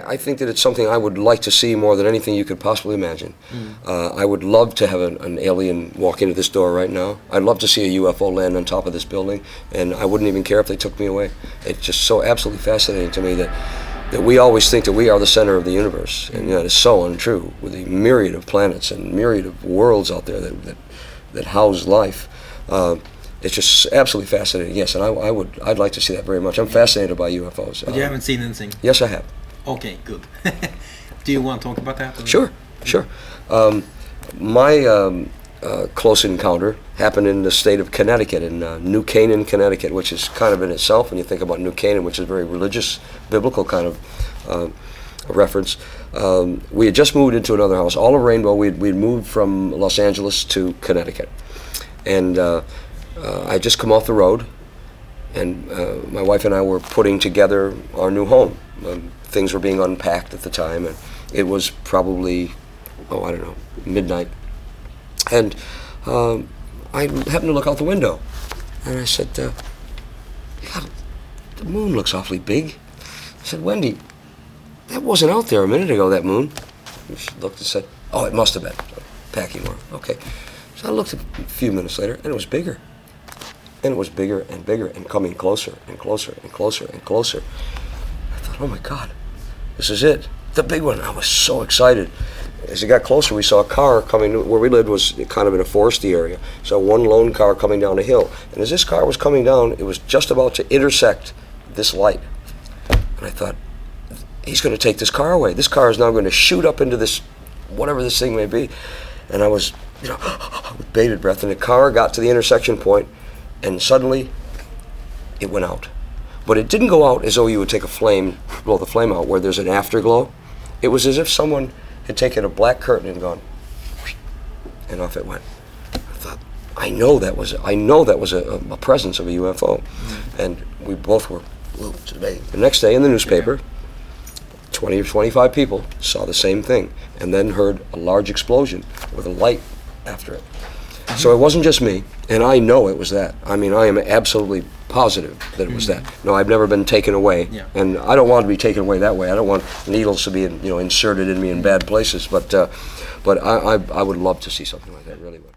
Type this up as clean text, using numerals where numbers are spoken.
I think that it's something I would like to see more than anything you could possibly imagine. I would love to have an alien walk into this door right now. I'd love to see a UFO land on top of this building, and I wouldn't even care if they took me away. It's just so absolutely fascinating to me that we always think that we are the center of the universe, and that is so untrue, with the myriad of planets and myriad of worlds out there that house life. It's just absolutely fascinating, yes, and I'd like to see that very much. I'm fascinated by UFOs. But you haven't seen anything? Yes, I have. Okay, good. Do you want to talk about that? Or? Sure. My close encounter happened in the state of Connecticut, in New Canaan, Connecticut, which is kind of in itself, when you think about New Canaan, which is a very religious, biblical kind of reference. We had just moved into another house, all of Rainbow. We'd moved from Los Angeles to Connecticut. And I'd just come off the road, and my wife and I were putting together our new home. Things were being unpacked at the time, and it was probably, I don't know, midnight. And I happened to look out the window, and I said, God, the moon looks awfully big. I said, Wendy, that wasn't out there a minute ago, that moon. And she looked and said, oh, it must have been. Packing more. Okay. So I looked a few minutes later, and it was bigger. And it was bigger and bigger and coming closer and closer and closer and closer. I thought, oh my God, this is it. The big one. I was so excited. As it got closer, we saw a car coming. Where we lived was kind of in a foresty area. So one lone car coming down a hill. And as this car was coming down, it was just about to intersect this light. And I thought, he's going to take this car away. This car is now going to shoot up into this, whatever this thing may be. And I was, with bated breath. And the car got to the intersection point, and suddenly it went out. But it didn't go out as though you would take a flame, blow the flame out, where there's an afterglow. It was as if someone had taken a black curtain and gone, and off it went. I thought, I know that was a presence of a UFO. And we both were glued to the bed. The next day in the newspaper, 20 or 25 people saw the same thing, and then heard a large explosion with a light after it. So it wasn't just me, and I know it was that. I mean, I am absolutely positive that it was that. No, I've never been taken away, and I don't want to be taken away that way. I don't want needles to be, inserted in me in bad places. But I would love to see something like that, really would.